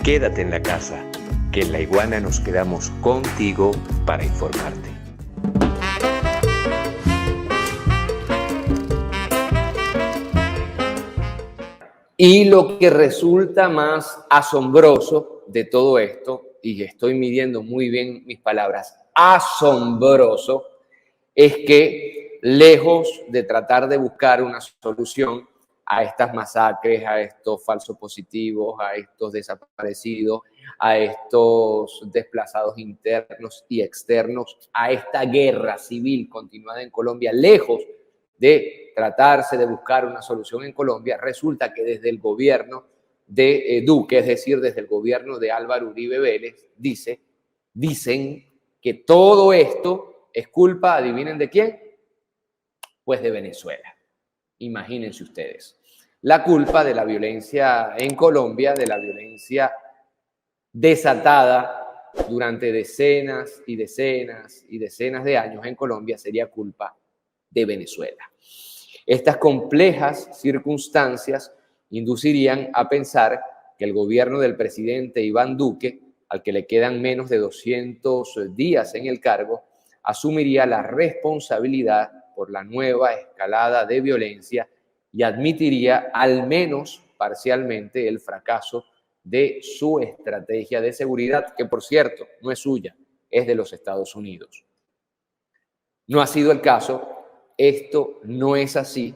Quédate en la casa, que en La Iguana nos quedamos contigo para informarte. Y lo que resulta más asombroso de todo esto, y estoy midiendo muy bien mis palabras, asombroso, es que lejos de tratar de buscar una solución a estas masacres, a estos falsos positivos, a estos desaparecidos, a estos desplazados internos y externos, a esta guerra civil continuada en Colombia, lejos de tratarse de buscar una solución en Colombia, resulta que desde el gobierno de Duque, es decir, desde el gobierno de Álvaro Uribe Vélez, dicen que todo esto es culpa, adivinen de quién, pues de Venezuela. Imagínense ustedes. La culpa de la violencia en Colombia, de la violencia desatada durante decenas y decenas y decenas de años en Colombia, sería culpa de Venezuela. Estas complejas circunstancias inducirían a pensar que el gobierno del presidente Iván Duque, al que le quedan menos de 200 días en el cargo, asumiría la responsabilidad por la nueva escalada de violencia y admitiría al menos parcialmente el fracaso de su estrategia de seguridad, que por cierto no es suya, es de los Estados Unidos. No ha sido el caso, esto no es así.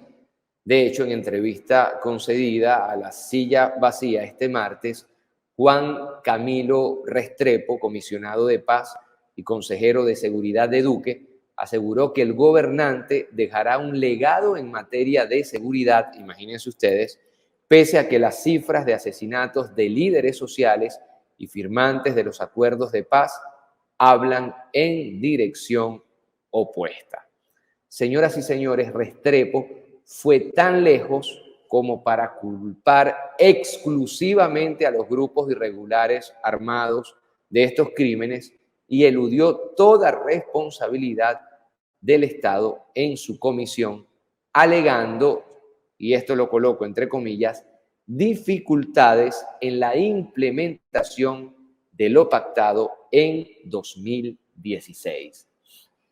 De hecho, en entrevista concedida a La Silla Vacía este martes, Juan Camilo Restrepo, comisionado de paz y consejero de seguridad de Duque, aseguró que el gobernante dejará un legado en materia de seguridad, imagínense ustedes, pese a que las cifras de asesinatos de líderes sociales y firmantes de los acuerdos de paz hablan en dirección opuesta. Señoras y señores, Restrepo fue tan lejos como para culpar exclusivamente a los grupos irregulares armados de estos crímenes y eludió toda responsabilidad del Estado en su comisión, alegando, y esto lo coloco entre comillas, dificultades en la implementación de lo pactado en 2016.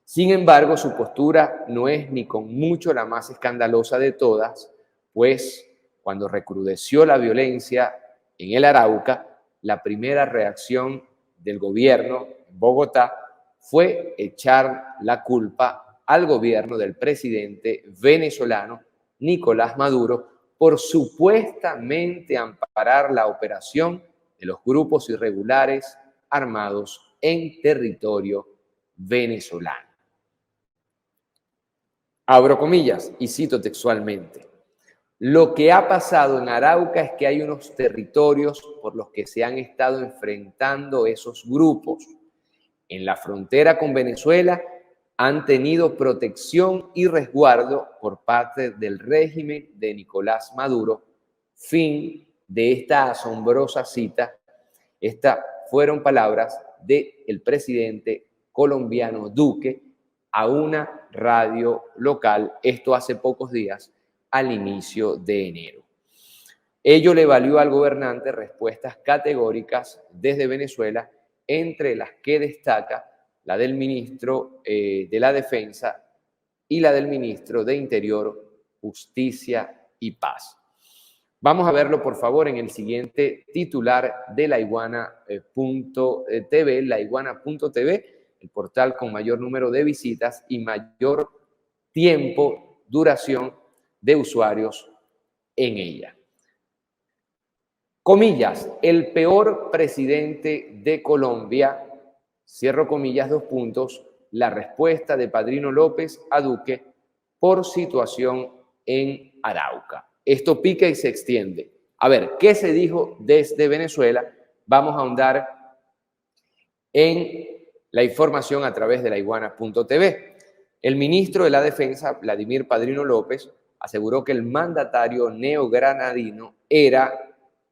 Sin embargo, su postura no es ni con mucho la más escandalosa de todas, pues cuando recrudeció la violencia en el Arauca, la primera reacción del gobierno en Bogotá fue echar la culpa al gobierno del presidente venezolano Nicolás Maduro por supuestamente amparar la operación de los grupos irregulares armados en territorio venezolano. Abro comillas y cito textualmente. Lo que ha pasado en Arauca es que hay unos territorios por los que se han estado enfrentando esos grupos. En la frontera con Venezuela han tenido protección y resguardo por parte del régimen de Nicolás Maduro. Fin de esta asombrosa cita. Estas fueron palabras del presidente colombiano Duque a una radio local, esto hace pocos días, al inicio de enero. Ello le valió al gobernante respuestas categóricas desde Venezuela, entre las que destaca la del ministro de la Defensa y la del ministro de Interior, Justicia y Paz. Vamos a verlo, por favor, en el siguiente titular de laiguana.tv, laiguana.tv, el portal con mayor número de visitas y mayor tiempo, duración de usuarios en ella. Comillas, el peor presidente de Colombia, cierro comillas, 2 puntos, la respuesta de Padrino López a Duque por situación en Arauca. Esto pica y se extiende. A ver, ¿qué se dijo desde Venezuela? Vamos a ahondar en la información a través de laiguana.tv. El ministro de la Defensa, Vladimir Padrino López, aseguró que el mandatario neogranadino era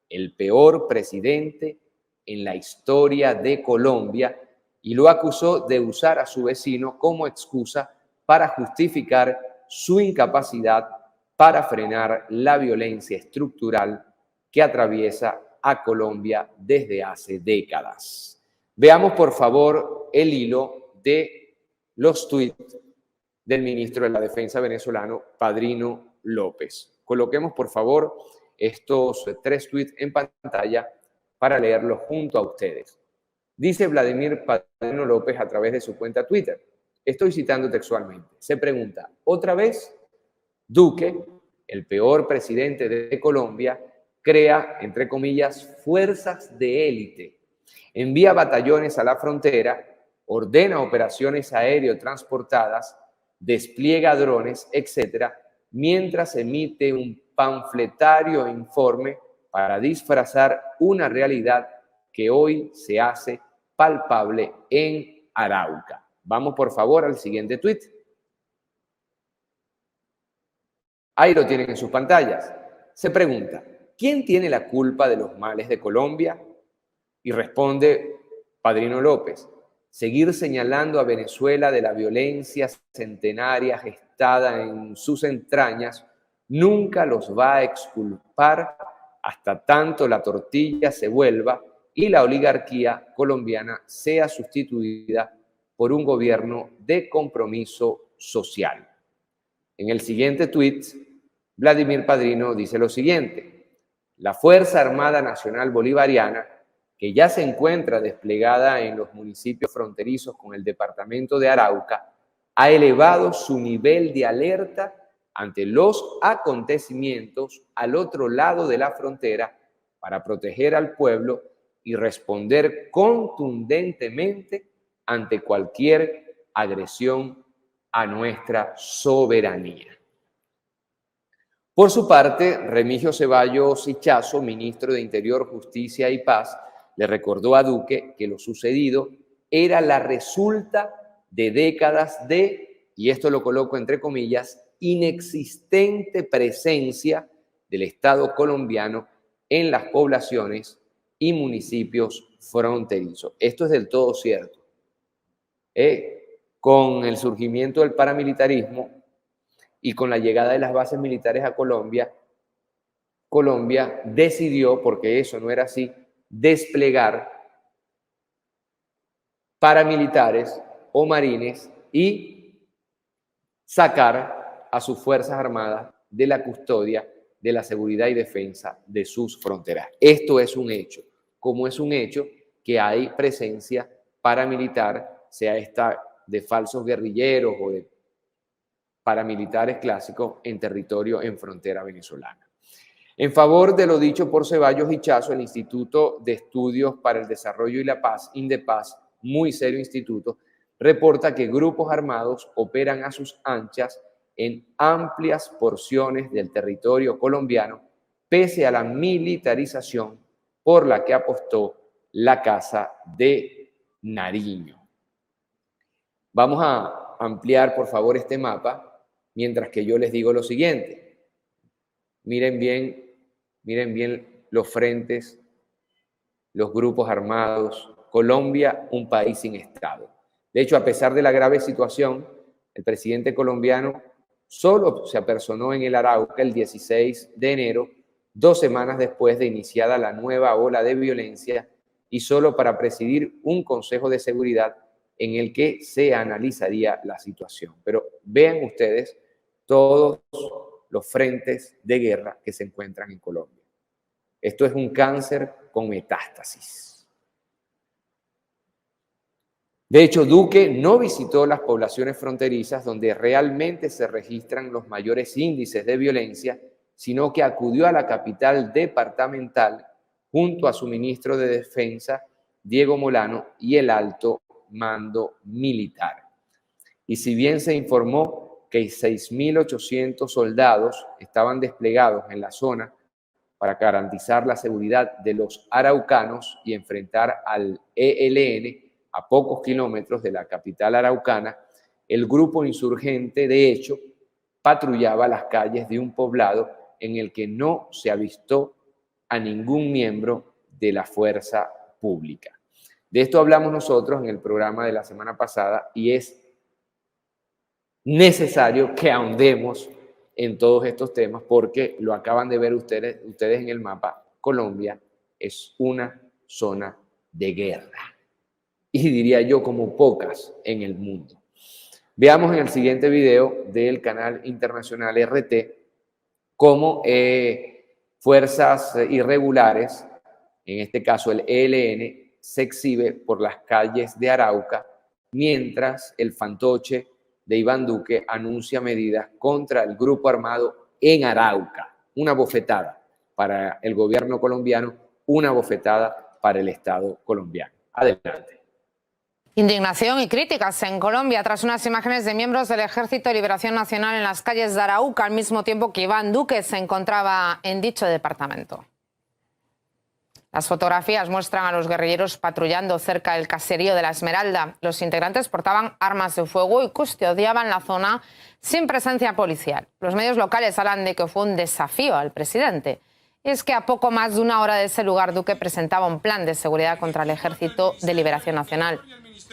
el peor presidente en la historia de Colombia y lo acusó de usar a su vecino como excusa para justificar su incapacidad para frenar la violencia estructural que atraviesa a Colombia desde hace décadas. Veamos, por favor, el hilo de los tuits del ministro de la Defensa venezolano, Padrino López. Coloquemos, por favor, estos 3 tuits en pantalla para leerlos junto a ustedes. Dice Vladimir Padrino López a través de su cuenta Twitter. Estoy citando textualmente. Se pregunta, ¿otra vez? Duque, el peor presidente de Colombia, crea, entre comillas, fuerzas de élite, envía batallones a la frontera, ordena operaciones aéreo-transportadas, despliega drones, etc., mientras emite un panfletario informe para disfrazar una realidad que hoy se hace palpable en Arauca. Vamos, por favor, al siguiente tuit. Ahí lo tienen en sus pantallas. Se pregunta, ¿quién tiene la culpa de los males de Colombia? Y responde Padrino López, seguir señalando a Venezuela de la violencia centenaria gestada en sus entrañas nunca los va a exculpar hasta tanto la tortilla se vuelva y la oligarquía colombiana sea sustituida por un gobierno de compromiso social. En el siguiente tuit, Vladimir Padrino dice lo siguiente, la Fuerza Armada Nacional Bolivariana, que ya se encuentra desplegada en los municipios fronterizos con el departamento de Arauca, ha elevado su nivel de alerta ante los acontecimientos al otro lado de la frontera para proteger al pueblo y responder contundentemente ante cualquier agresión a nuestra soberanía. Por su parte, Remigio Ceballos Hichazo, ministro de Interior, Justicia y Paz, le recordó a Duque que lo sucedido era la resulta de décadas de, y esto lo coloco entre comillas, inexistente presencia del Estado colombiano en las poblaciones y municipios fronterizos. Esto es del todo cierto. Con el surgimiento del paramilitarismo y con la llegada de las bases militares a Colombia, Colombia decidió, porque eso no era así, desplegar paramilitares o marines y sacar a sus Fuerzas Armadas de la custodia de la seguridad y defensa de sus fronteras. Esto es un hecho, como es un hecho que hay presencia paramilitar, sea esta de falsos guerrilleros o de paramilitares clásicos en territorio en frontera venezolana. En favor de lo dicho por Ceballos Hichazo, el Instituto de Estudios para el Desarrollo y la Paz, INDEPAZ, muy serio instituto, reporta que grupos armados operan a sus anchas en amplias porciones del territorio colombiano, pese a la militarización por la que apostó la Casa de Nariño. Vamos a ampliar, por favor, este mapa, mientras que yo les digo lo siguiente. Miren bien los frentes, los grupos armados. Colombia, un país sin Estado. De hecho, a pesar de la grave situación, el presidente colombiano solo se apersonó en el Arauca el 16 de enero, 2 semanas después de iniciada la nueva ola de violencia y solo para presidir un Consejo de Seguridad en el que se analizaría la situación. Pero vean ustedes todos los frentes de guerra que se encuentran en Colombia. Esto es un cáncer con metástasis. De hecho, Duque no visitó las poblaciones fronterizas donde realmente se registran los mayores índices de violencia, sino que acudió a la capital departamental junto a su ministro de Defensa, Diego Molano, y el alto mando militar. Y si bien se informó que 6.800 soldados estaban desplegados en la zona para garantizar la seguridad de los araucanos y enfrentar al ELN a pocos kilómetros de la capital araucana, el grupo insurgente, de hecho, patrullaba las calles de un poblado en el que no se avistó a ningún miembro de la fuerza pública. De esto hablamos nosotros en el programa de la semana pasada y es necesario que ahondemos en todos estos temas porque lo acaban de ver ustedes en el mapa. Colombia es una zona de guerra. Y diría yo como pocas en el mundo. Veamos en el siguiente video del canal internacional RT cómo fuerzas irregulares, en este caso el ELN, se exhibe por las calles de Arauca, mientras el fantoche de Iván Duque anuncia medidas contra el grupo armado en Arauca. Una bofetada para el gobierno colombiano, una bofetada para el Estado colombiano. Adelante. Indignación y críticas en Colombia tras unas imágenes de miembros del Ejército de Liberación Nacional en las calles de Arauca, al mismo tiempo que Iván Duque se encontraba en dicho departamento. Las fotografías muestran a los guerrilleros patrullando cerca del caserío de La Esmeralda. Los integrantes portaban armas de fuego y custodiaban la zona sin presencia policial. Los medios locales hablan de que fue un desafío al presidente. Y es que a poco más de una hora de ese lugar, Duque presentaba un plan de seguridad contra el Ejército de Liberación Nacional.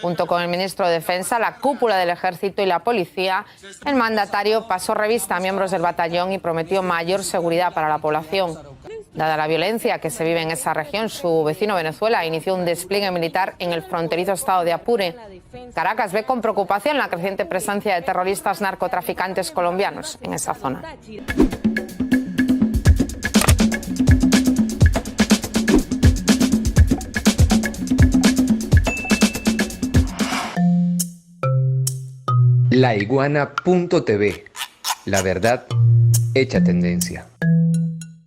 Junto con el ministro de Defensa, la cúpula del Ejército y la policía, el mandatario pasó revista a miembros del batallón y prometió mayor seguridad para la población. Dada la violencia que se vive en esa región, su vecino Venezuela inició un despliegue militar en el fronterizo estado de Apure. Caracas ve con preocupación la creciente presencia de terroristas narcotraficantes colombianos en esa zona. laiguana.tv, la verdad hecha tendencia.